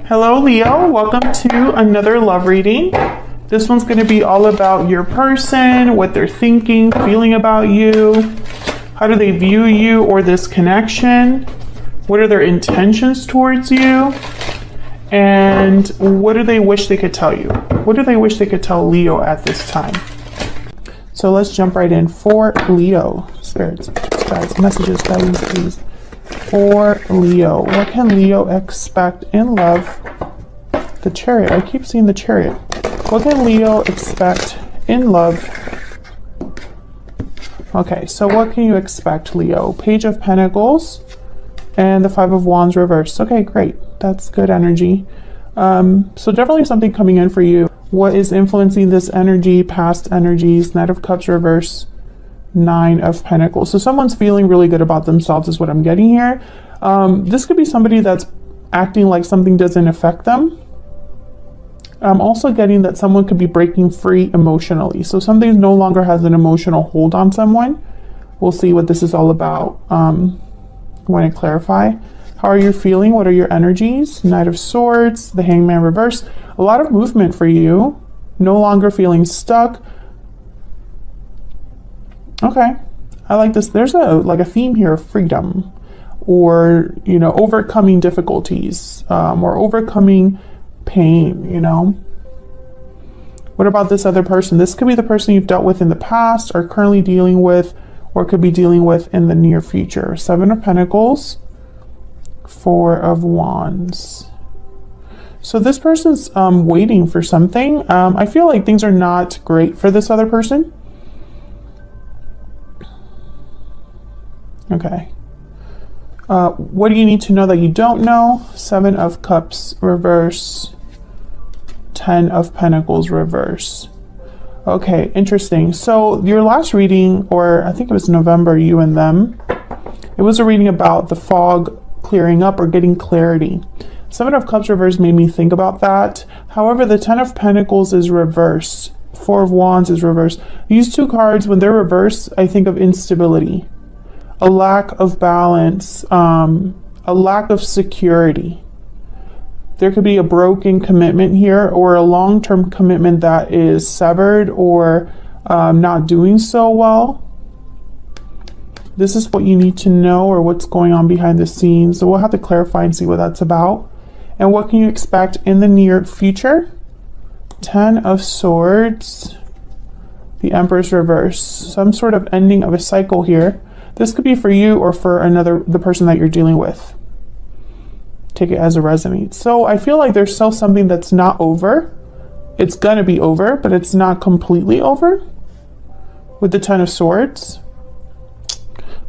Hello Leo, welcome to another love reading. This one's going to be all about your person, what they're thinking, feeling about you. How do they view you or this connection? What are their intentions towards you? And what do they wish they could tell you? What do they wish they could tell Leo at this time? So let's jump right in. For Leo, spirits, guys, messages, guidance, please. For Leo, what can Leo expect in love? The Chariot. I keep seeing the Chariot. What can Leo expect in love? Okay, so what can you expect, Leo? Page of Pentacles and the Five of Wands reversed. Okay, great. That's good energy. So definitely something coming in for you. What is influencing this energy? Past energies. Knight of Cups reverse. Nine of Pentacles. So someone's feeling really good about themselves is what I'm getting here. This could be somebody that's acting like something doesn't affect them. I'm also getting that someone could be breaking free emotionally. So something no longer has an emotional hold on someone. We'll see what this is all about when I clarify. How are you feeling? What are your energies? Knight of Swords, the Hangman reverse. A lot of movement for you. No longer feeling stuck. Okay, I like this. There's a theme here of freedom, or overcoming difficulties, or overcoming pain. What about this other person? This could be the person you've dealt with in the past, or currently dealing with, or could be dealing with in the near future. Seven of Pentacles, Four of Wands. So this person's waiting for something. I feel like things are not great for this other person. Okay. What do you need to know that you don't know? Seven of Cups reverse. 10 of Pentacles reverse. Okay, interesting. So your last reading, or I think it was November, you and them, it was a reading about the fog clearing up or getting clarity. Seven of Cups reverse made me think about that. However, the 10 of Pentacles is reversed. Four of Wands is reversed. These two cards, when they're reversed, I think of instability, a lack of balance, a lack of security. There could be a broken commitment here, or a long-term commitment that is severed or not doing so well. This is what you need to know, or what's going on behind the scenes. So we'll have to clarify and see what that's about. And what can you expect in the near future? 10 of Swords, the Empress reverse. Some sort of ending of a cycle here. This could be for you or for the person that you're dealing with. Take it as it resonates. So I feel like there's still something that's not over. It's gonna be over, but it's not completely over. With the 10 of Swords.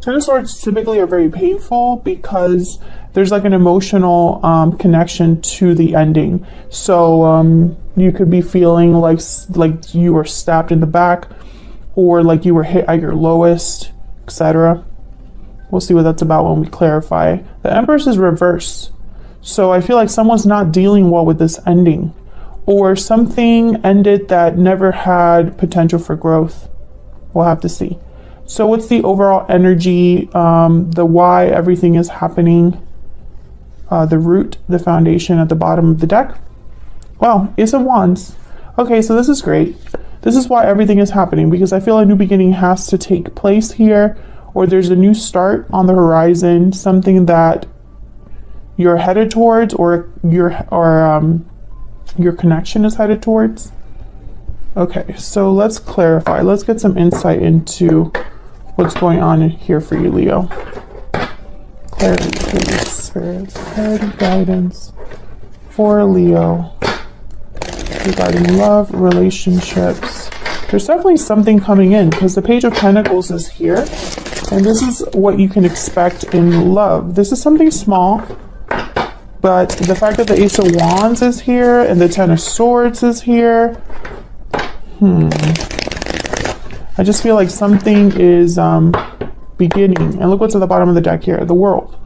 10 of Swords typically are very painful because there's like an emotional connection to the ending. So you could be feeling like you were stabbed in the back, or like you were hit at your lowest, etc. We'll see what that's about when we clarify. The Empress is reversed. So I feel like someone's not dealing well with this ending, or something ended that never had potential for growth. We'll have to see. So what's the overall energy, the why everything is happening, the root, the foundation at the bottom of the deck? Well, Ace of Wands. Okay, so this is great. This is why everything is happening, because I feel a new beginning has to take place here, or there's a new start on the horizon, something that you're headed towards, or your connection is headed towards. Okay, so let's clarify. Let's get some insight into what's going on here for you, Leo. Clarity, please, Spirit. Clarity, guidance for Leo regarding love, relationships. There's definitely something coming in, because the Page of Pentacles is here, and this is what you can expect in love. This is something small, but the fact that the Ace of Wands is here and the 10 of Swords is here, I just feel like something is beginning. And look what's at the bottom of the deck here, the World.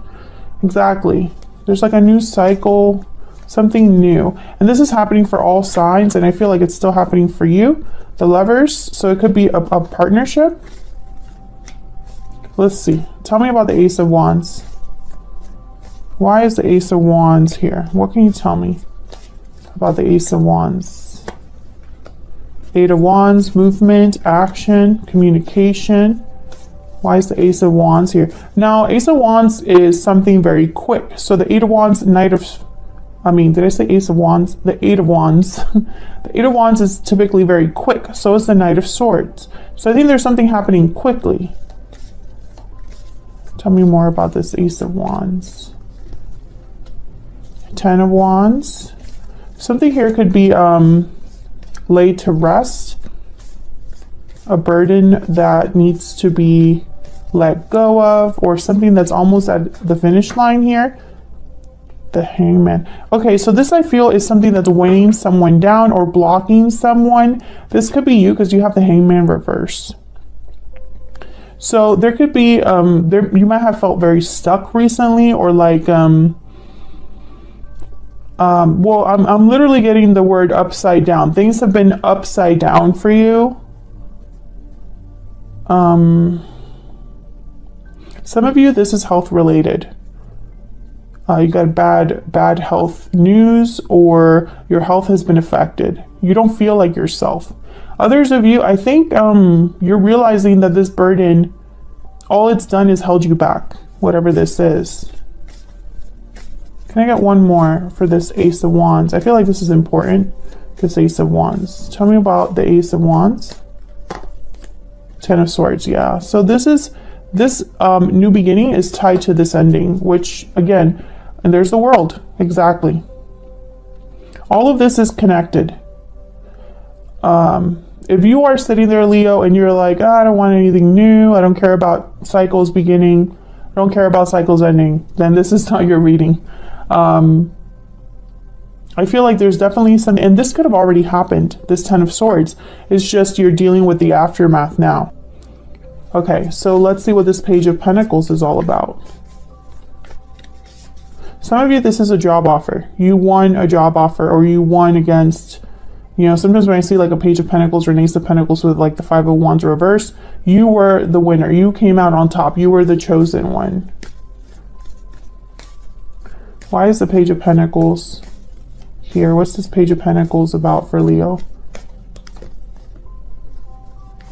Exactly. There's like a new cycle, something new. And this is happening for all signs, and I feel like it's still happening for you, the Lovers. So it could be a partnership. Let's see. Tell me about the Ace of Wands. Why is the Ace of Wands here? What can you tell me about the Ace of Wands? Eight of Wands, movement, action, communication. Why is the Ace of Wands here? Now, Ace of Wands is something very quick. So the Eight of Wands, did I say Ace of Wands? The Eight of Wands. The Eight of Wands is typically very quick. So is the Knight of Swords. So I think there's something happening quickly. Tell me more about this Ace of Wands. Ten of Wands. Something here could be laid to rest. A burden that needs to be let go of, or something that's almost at the finish line here. The Hangman. Okay, so this I feel is something that's weighing someone down or blocking someone. This could be you because you have the Hangman reverse. So there could be, you might have felt very stuck recently, or like, well, I'm literally getting the word upside down. Things have been upside down for you. Some of you, this is health related. You got bad health news, or your health has been affected. You don't feel like yourself. Others of you, I think you're realizing that this burden, all it's done is held you back, whatever this is. Can I get one more for this Ace of Wands? I feel like this is important, this Ace of Wands. Tell me about the Ace of Wands. Ten of Swords, yeah. So this new beginning is tied to this ending, which again, and there's the World, exactly. All of this is connected. If you are sitting there, Leo, and you're like, I don't want anything new, I don't care about cycles beginning, I don't care about cycles ending, then this is not your reading. I feel like there's definitely some, and this could have already happened, this Ten of Swords. It's just you're dealing with the aftermath now. Okay, so let's see what this Page of Pentacles is all about. Some of you, this is a job offer. You won a job offer, or you won against, you know, sometimes when I see like a Page of Pentacles or an Ace of Pentacles with like the Five of Wands reverse, you were the winner. You came out on top. You were the chosen one. Why is the Page of Pentacles here? What's this Page of Pentacles about for Leo?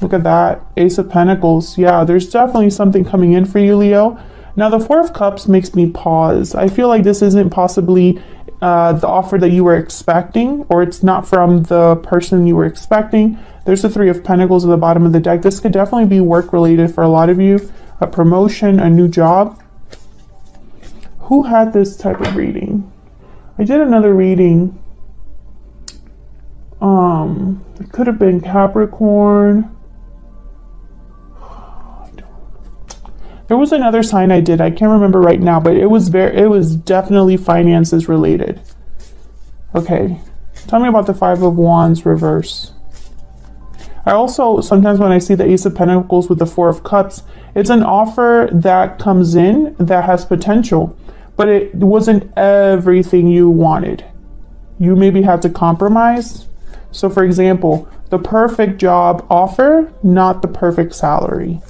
Look at that. Ace of Pentacles. Yeah, there's definitely something coming in for you, Leo. Now, the Four of Cups makes me pause. I feel like this isn't possibly the offer that you were expecting, or it's not from the person you were expecting. There's the Three of Pentacles at the bottom of the deck. This could definitely be work related for a lot of you. A promotion, a new job. Who had this type of reading? I did another reading. It could have been Capricorn. There was another sign I did. I can't remember right now, but it was definitely finances related. Okay. Tell me about the Five of Wands reverse. I also, sometimes when I see the Ace of Pentacles with the Four of Cups, it's an offer that comes in that has potential, but it wasn't everything you wanted. You maybe had to compromise. So for example, the perfect job offer, not the perfect salary.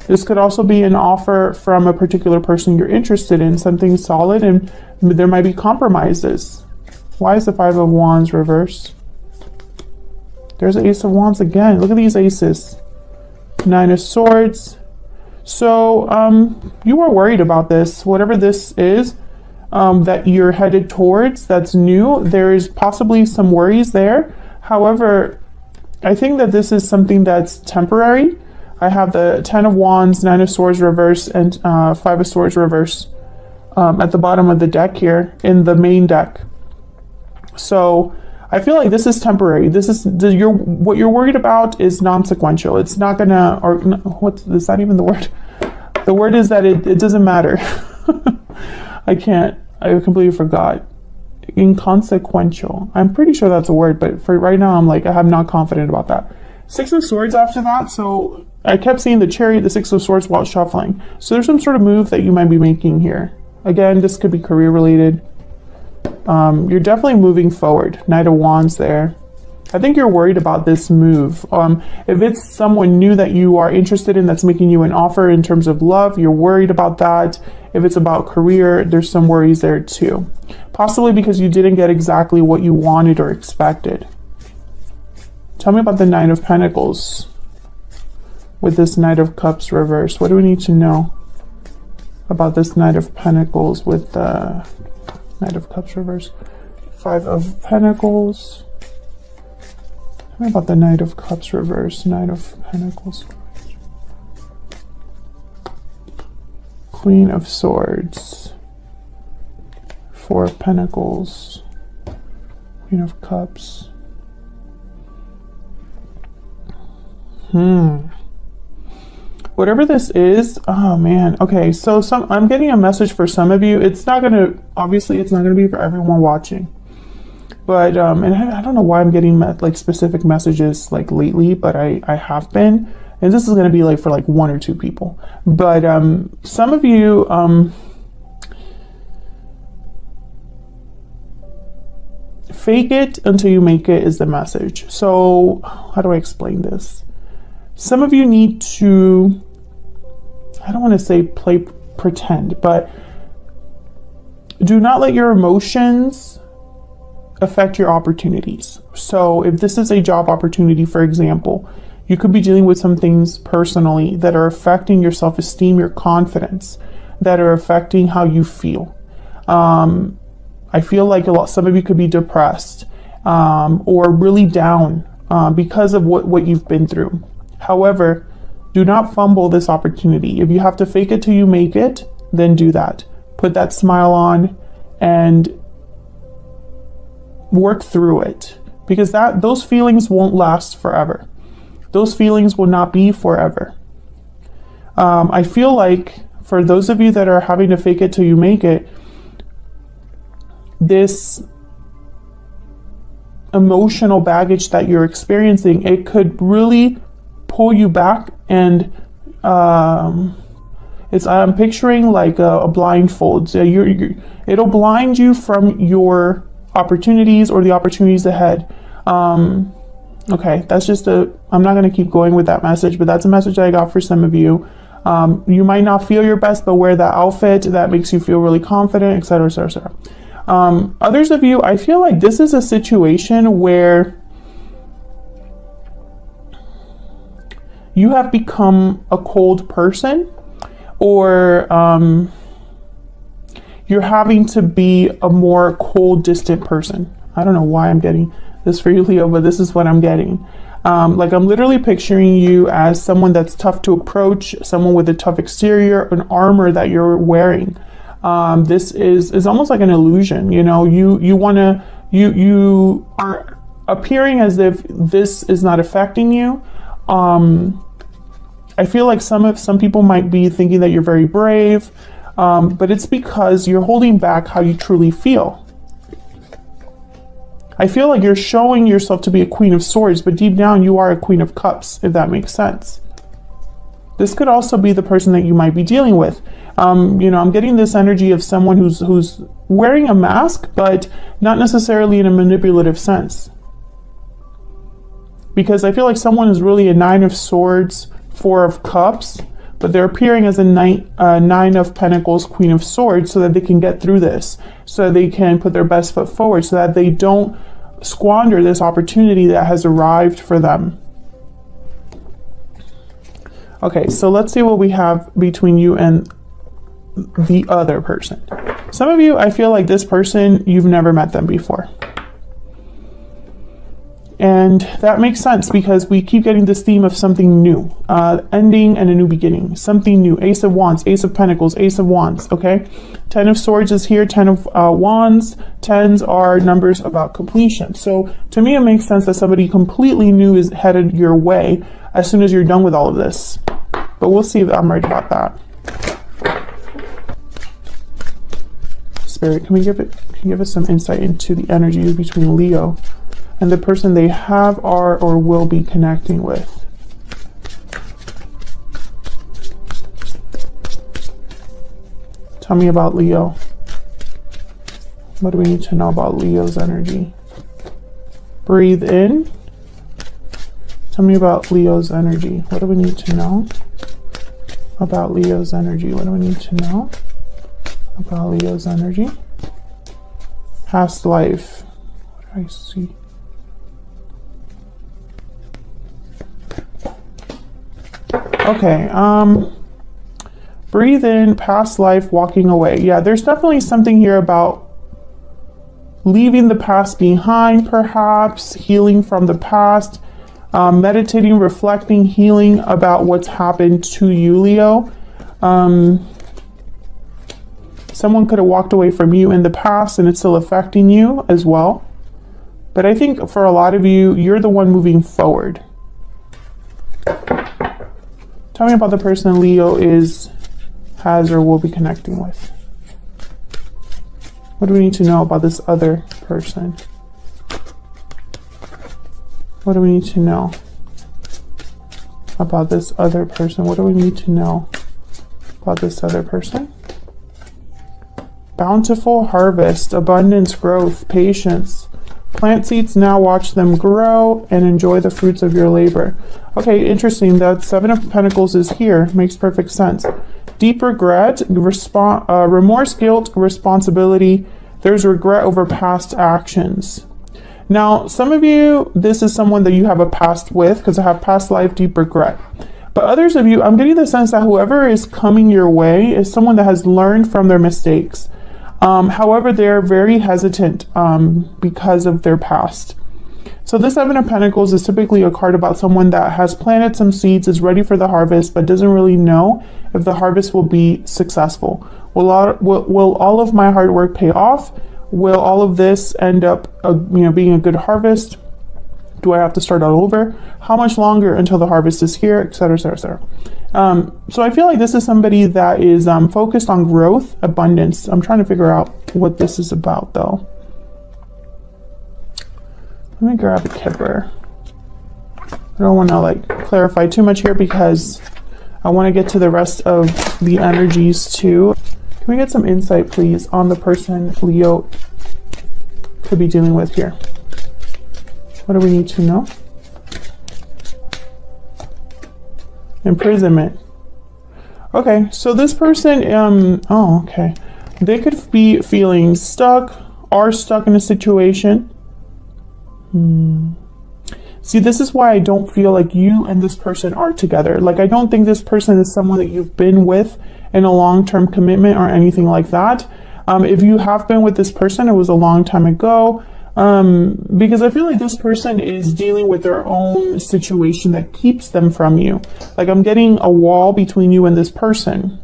This could also be an offer from a particular person you're interested in, something solid, and there might be compromises. Why is the Five of Wands reverse? There's the Ace of Wands again. Look at these aces. Nine of Swords. So you were worried about this. Whatever this is that you're headed towards that's new, there's possibly some worries there. However, I think that this is something that's temporary. I have the Ten of Wands, Nine of Swords reverse, and Five of Swords reverse at the bottom of the deck here in the main deck. So I feel like this is temporary. This is what you're worried about is non-sequential. It's not gonna, or what is that even the word? The word is that it doesn't matter. I completely forgot. Inconsequential. I'm pretty sure that's a word, but for right now, I'm not confident about that. Six of Swords after that, so I kept seeing the Chariot, the Six of Swords while shuffling. So there's some sort of move that you might be making here. Again, this could be career related. You're definitely moving forward. Knight of Wands there. I think you're worried about this move. If it's someone new that you are interested in that's making you an offer in terms of love, you're worried about that. If it's about career, there's some worries there too. Possibly because you didn't get exactly what you wanted or expected. Tell me about the Nine of Pentacles with this Knight of Cups reverse. What do we need to know about this Knight of Pentacles with the Knight of Cups reverse? Five of Pentacles. Tell me about the Knight of Cups reverse, Knight of Pentacles. Queen of Swords. Four of Pentacles. Queen of Cups. Whatever this is, oh man. Okay, so I'm getting a message for some of you. It's not gonna, obviously it's not gonna be for everyone watching. But and I don't know why I'm getting like specific messages like lately, but I have been. And this is gonna be like for like one or two people. But some of you fake it until you make it is the message. So how do I explain this? Some of you need to, I don't want to say play pretend, but do not let your emotions affect your opportunities. So if this is a job opportunity, for example, you could be dealing with some things personally that are affecting your self-esteem, your confidence, that are affecting how you feel. I feel like some of you could be depressed or really down because of what you've been through. However, do not fumble this opportunity. If you have to fake it till you make it, then do that. Put that smile on and work through it, because those feelings won't last forever. Those feelings will not be forever. I feel like for those of you that are having to fake it till you make it, this emotional baggage that you're experiencing, it could really pull you back, and I'm picturing like a blindfold. So it'll blind you from your opportunities or the opportunities ahead. Okay, that's just I'm not going to keep going with that message, but that's a message that I got for some of you. You might not feel your best, but wear that outfit that makes you feel really confident, etc., etc., etc. Others of you, I feel like this is a situation where you have become a cold person, or you're having to be a more cold, distant person. I don't know why I'm getting this for you, Leo, but this is what I'm getting. Like I'm literally picturing you as someone that's tough to approach, someone with a tough exterior, an armor that you're wearing. This is almost like an illusion. You know, you are appearing as if this is not affecting you. I feel like some people might be thinking that you're very brave, but it's because you're holding back how you truly feel. I feel like you're showing yourself to be a Queen of Swords, but deep down you are a Queen of Cups, if that makes sense. This could also be the person that you might be dealing with. You know, I'm getting this energy of someone who's wearing a mask, but not necessarily in a manipulative sense. Because I feel like someone is really a Nine of Swords, Four of Cups, but they're appearing as a Nine of Pentacles, Queen of Swords, so that they can get through this, so they can put their best foot forward, so that they don't squander this opportunity that has arrived for them. Okay, so let's see what we have between you and the other person. Some of you, I feel like this person, you've never met them before. And that makes sense because we keep getting this theme of something new, ending and a new beginning, something new. Ace of Wands, Ace of Pentacles, Ace of Wands, okay? 10 of Swords is here, 10 of Wands. 10s are numbers about completion. So to me, it makes sense that somebody completely new is headed your way as soon as you're done with all of this. But we'll see if I'm right about that. Spirit, can you give us some insight into the energy between Leo and the person they have, are, or will be connecting with? Tell me about Leo. What do we need to know about Leo's energy? Breathe in. Tell me about Leo's energy. What do we need to know about Leo's energy? What do we need to know about Leo's energy. Past life. What do I see? Okay, breathe in, past life, walking away. Yeah, there's definitely something here about leaving the past behind, perhaps, healing from the past, meditating, reflecting, healing about what's happened to you, Leo. Someone could have walked away from you in the past and it's still affecting you as well. But I think for a lot of you, you're the one moving forward. Tell me about the person Leo has or will be connecting with. What do we need to know about this other person? What do we need to know about this other person? What do we need to know about this other person? Bountiful harvest, abundance, growth, patience. Plant seeds now, watch them grow, and enjoy the fruits of your labor. Okay, interesting. That Seven of Pentacles is here. Makes perfect sense. Deep regret, remorse, guilt, responsibility. There's regret over past actions. Now, some of you, this is someone that you have a past with, because I have past life, deep regret. But others of you, I'm getting the sense that whoever is coming your way is someone that has learned from their mistakes. However, they're very hesitant because of their past. So the Seven of Pentacles is typically a card about someone that has planted some seeds, is ready for the harvest, but doesn't really know if the harvest will be successful. Will all of my hard work pay off? Will all of this end up being a good harvest? Do I have to start all over? How much longer until the harvest is here, etc., etc., etc. So I feel like this is somebody that is focused on growth, abundance. I'm trying to figure out what this is about, though. Let me grab a kipper. I don't want to clarify too much here because I want to get to the rest of the energies too. Can we get some insight, please, on the person Leo could be dealing with here? What do we need to know? Imprisonment. Okay, so this person, okay. They could be feeling stuck, are stuck in a situation. See, this is why I don't feel like you and this person are together. Like, I don't think this person is someone that you've been with in a long-term commitment or anything like that. If you have been with this person, it was a long time ago. Because I feel like this person is dealing with their own situation that keeps them from you. Like, I'm getting a wall between you and this person.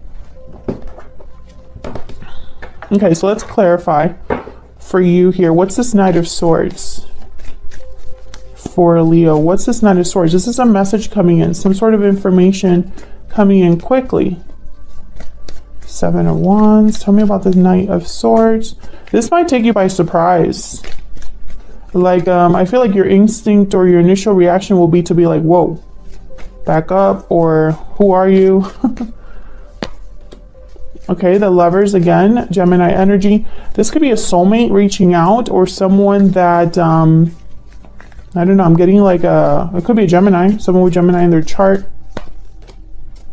Okay, so let's clarify for you here. What's this Knight of Swords for Leo? What's this Knight of Swords? This is a message coming in, some sort of information coming in quickly. Seven of Wands. Tell me about the Knight of Swords. This might take you by surprise. Like, I feel like your instinct or your initial reaction will be to be like, whoa, back up, or who are you? Okay, the Lovers again, Gemini energy. This could be a soulmate reaching out, or someone that, I don't know, I'm getting like it could be a Gemini, someone with Gemini in their chart.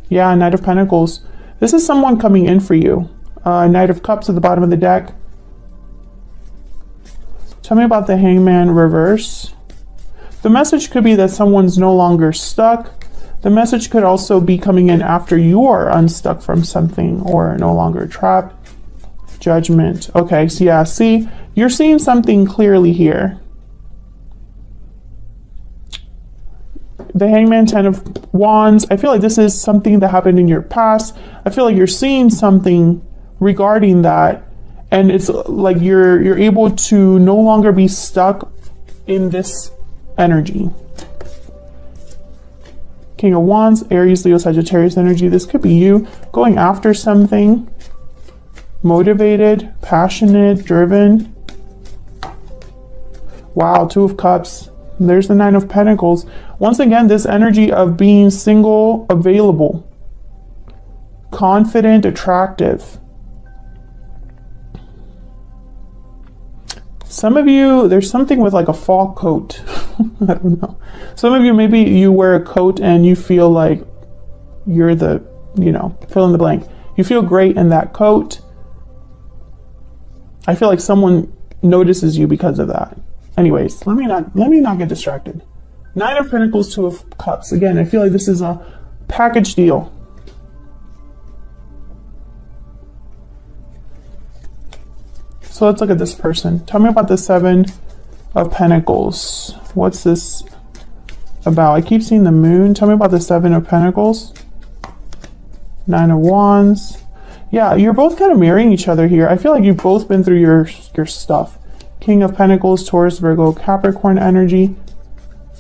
Yeah, Knight of Pentacles. This is someone coming in for you. Knight of Cups at the bottom of the deck. Tell me about the Hangman reverse. The message could be that someone's no longer stuck. The message could also be coming in after you are unstuck from something or no longer trapped. Judgment. Okay, so yeah, see, you're seeing something clearly here. The Hangman, Ten of Wands. I feel like this is something that happened in your past. I feel like you're seeing something regarding that. And it's like you're able to no longer be stuck in this energy. King of Wands, Aries, Leo, Sagittarius energy. This could be you going after something. Motivated, passionate, driven. Wow, Two of Cups. There's the Nine of Pentacles. Once again, this energy of being single, available, confident, attractive. Some of you, there's something with like a fall coat. I don't know. Some of you, maybe you wear a coat and you feel like you're the, fill in the blank. You feel great in that coat. I feel like someone notices you because of that. Anyways, let me not get distracted. 9 of Pentacles, 2 of Cups. Again, I feel like this is a package deal. So let's look at this person. Tell me about the 7 of Pentacles. What's this about? I keep seeing the moon. Tell me about the 7 of Pentacles. 9 of Wands. Yeah, you're both kind of marrying each other here. I feel like you've both been through your stuff. King of Pentacles, Taurus, Virgo, Capricorn energy.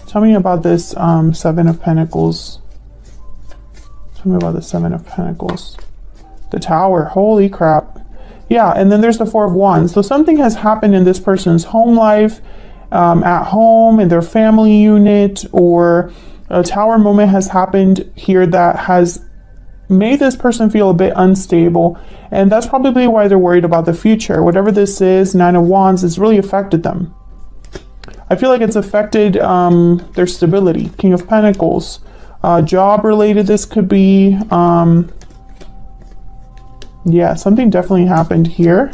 Tell me about this 7 of Pentacles. Tell me about the 7 of Pentacles. The Tower. Holy crap. Yeah, and then there's the 4 of Wands. So something has happened in this person's home life, at home, in their family unit, or a Tower moment has happened here that has made this person feel a bit unstable. And that's probably why they're worried about the future. Whatever this is, 9 of Wands, it's really affected them. I feel like it's affected their stability. King of Pentacles. Job related, this could be. Yeah, something definitely happened here.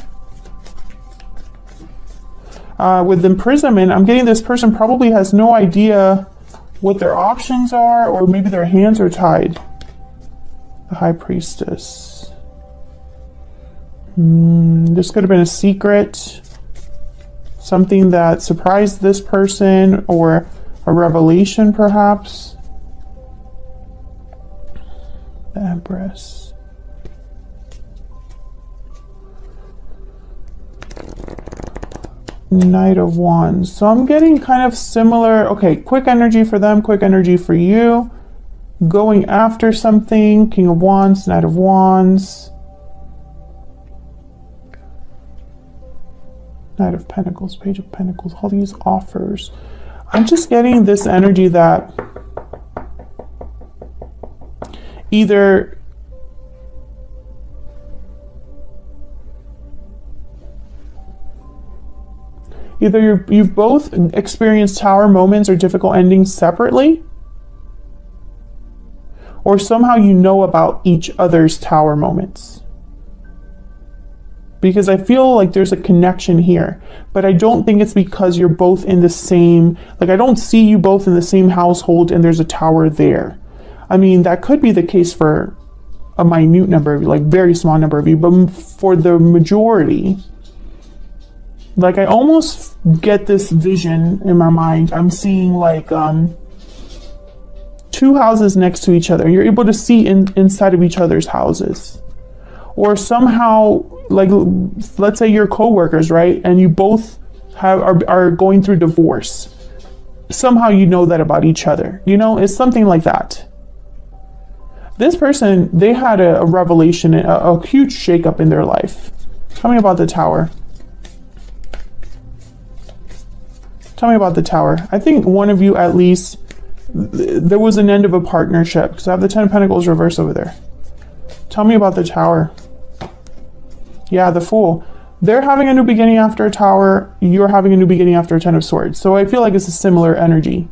With imprisonment, I'm getting this person probably has no idea what their options are, or maybe their hands are tied. The High Priestess. This could have been a secret. Something that surprised this person, or a revelation perhaps. The Empress. Knight of Wands. So I'm getting kind of similar. Okay, quick energy for them, quick energy for you. Going after something. King of Wands, Knight of Wands. Knight of Pentacles, Page of Pentacles, all these offers. I'm just getting this energy that either you've both experienced Tower moments or difficult endings separately, or somehow you know about each other's Tower moments. Because I feel like there's a connection here, but I don't think it's because you're both in the same, like I don't see you both in the same household and there's a Tower there. I mean, that could be the case for a minute number of you, like very small number of you, but for the majority, like I almost get this vision in my mind. I'm seeing like 2 houses next to each other. You're able to see inside of each other's houses. Or somehow, like, let's say you're co-workers, right? And you both are going through divorce. Somehow you know that about each other. You know, it's something like that. This person, they had a revelation, a huge shakeup in their life. Tell me about the Tower. Tell me about the Tower. I think one of you at least, there was an end of a partnership, because I have the 10 of Pentacles reversed over there. Tell me about the Tower. Yeah, the Fool. They're having a new beginning after a Tower. You're having a new beginning after a 10 of Swords. So I feel like it's a similar energy.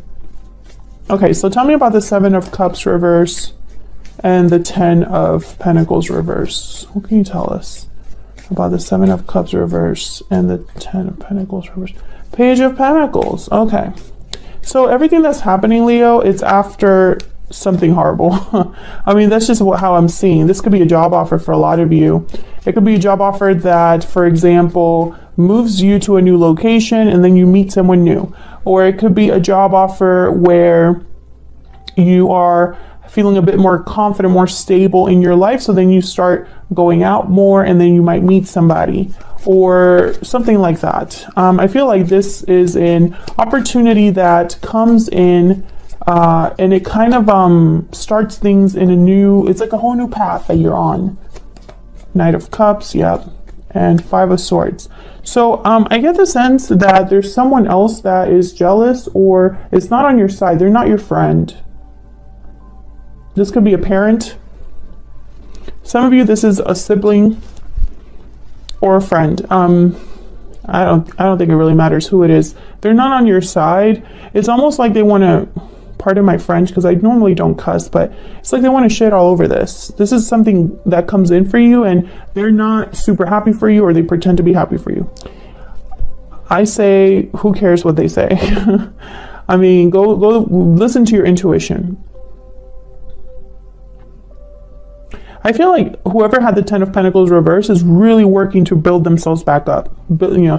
Okay, so tell me about the 7 of Cups reverse and the 10 of Pentacles reverse. What can you tell us about the 7 of Cups reverse and the 10 of Pentacles reverse? Page of Pentacles. Okay. So everything that's happening, Leo, it's after something horrible. I mean, that's just how I'm seeing. This could be a job offer for a lot of you. It could be a job offer that, for example, moves you to a new location and then you meet someone new. Or it could be a job offer where you are feeling a bit more confident, more stable in your life. So then you start going out more and then you might meet somebody or something like that. I feel like this is an opportunity that comes in and it kind of starts things in a new, it's like a whole new path that you're on. Knight of Cups, yep, and 5 of Swords. So I get the sense that there's someone else that is jealous or it's not on your side. They're not your friend. This could be a parent. Some of you, this is a sibling or a friend. I don't think it really matters who it is. They're not on your side. It's almost like they want to pardon my French, because I normally don't cuss, but it's like they want to shit all over this. This is something that comes in for you and they're not super happy for you, or they pretend to be happy for you. I say, who cares what they say? I mean, go listen to your intuition. I feel like whoever had the Ten of Pentacles reverse is really working to build themselves back up,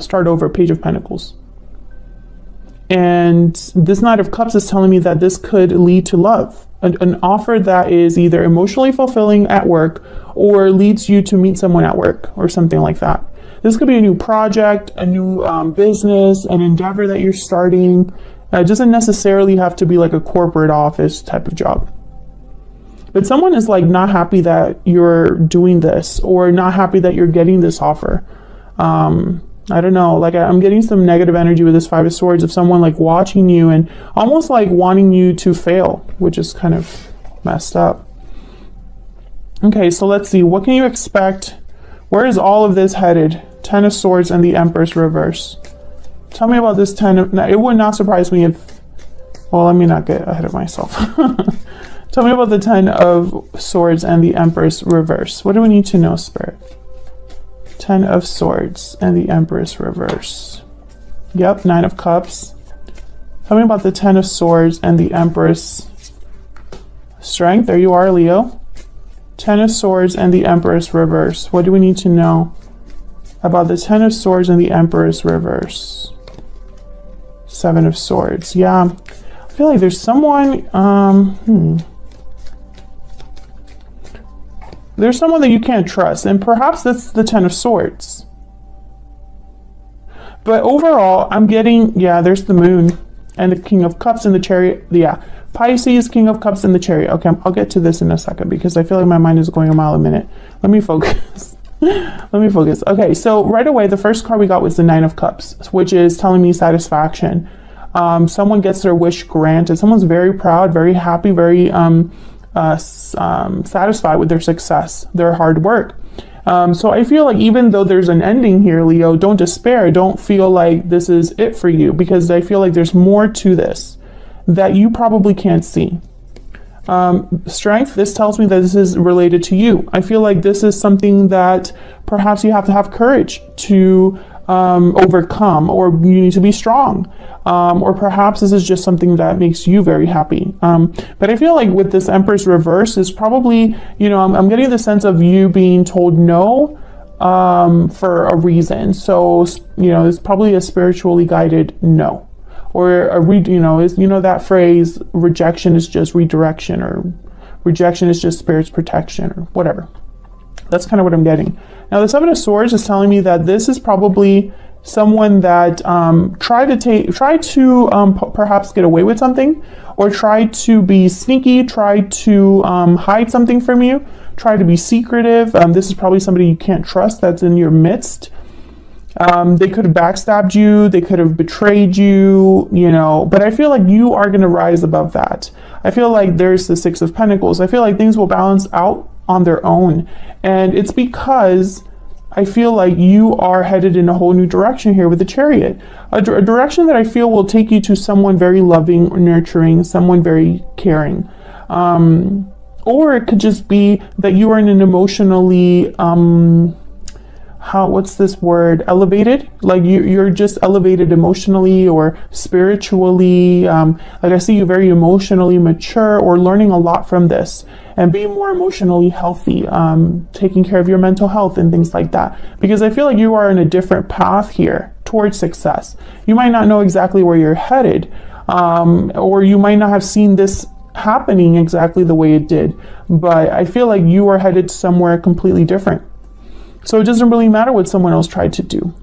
start over, Page of Pentacles. And this Knight of Cups is telling me that this could lead to love, an offer that is either emotionally fulfilling at work or leads you to meet someone at work or something like that. This could be a new project, a new business, an endeavor that you're starting. It doesn't necessarily have to be like a corporate office type of job. But someone is like not happy that you're doing this, or not happy that you're getting this offer. I don't know, like I'm getting some negative energy with this Five of Swords of someone like watching you and almost like wanting you to fail, which is kind of messed up. Okay, so let's see, what can you expect? Where is all of this headed? Ten of Swords and the Empress reverse. Tell me about this it would not surprise me if, well, let me not get ahead of myself. Tell me about the Ten of Swords and the Empress reverse. What do we need to know, Spirit? Ten of Swords and the Empress reverse. Yep, Nine of Cups. Tell me about the Ten of Swords and the Empress. Strength, there you are, Leo. Ten of Swords and the Empress reverse. What do we need to know about the Ten of Swords and the Empress reverse? Seven of Swords. Yeah, I feel like there's someone, there's someone that you can't trust, and perhaps that's the Ten of Swords. But overall, I'm getting, yeah, there's the Moon and the King of Cups in the Chariot. Yeah, Pisces, King of Cups in the Chariot. Okay, I'll get to this in a second because I feel like my mind is going a mile a minute. Let me focus. Let me focus. Okay, so right away, the first card we got was the Nine of Cups, which is telling me satisfaction. Someone gets their wish granted. Someone's very proud, very happy, very satisfied with their success, their hard work. So I feel like even though there's an ending here, Leo, don't despair. Don't feel like this is it for you, because I feel like there's more to this that you probably can't see. Strength, this tells me that this is related to you. I feel like this is something that perhaps you have to have courage to overcome, or you need to be strong. Or perhaps this is just something that makes you very happy. But I feel like with this Empress reverse is probably, I'm getting the sense of you being told no for a reason. So, it's probably a spiritually guided no. Or, that phrase, rejection is just redirection, or rejection is just spirit's protection, or whatever. That's kind of what I'm getting. Now, the Seven of Swords is telling me that this is probably someone that tried to perhaps get away with something, or tried to be sneaky, tried to hide something from you, try to be secretive. This is probably somebody you can't trust that's in your midst. They could have backstabbed you, they could have betrayed you, but I feel like you are going to rise above that. I feel like there's the Six of Pentacles. I feel like things will balance out on their own, and it's because I feel like you are headed in a whole new direction here with the Chariot, a direction that I feel will take you to someone very loving, nurturing, someone very caring. Or it could just be that you are in an emotionally, what's this word? Elevated? Like you're just elevated emotionally or spiritually. Like I see you very emotionally mature, or learning a lot from this and being more emotionally healthy, taking care of your mental health and things like that. Because I feel like you are in a different path here towards success. You might not know exactly where you're headed, or you might not have seen this happening exactly the way it did, but I feel like you are headed somewhere completely different. So it doesn't really matter what someone else tried to do.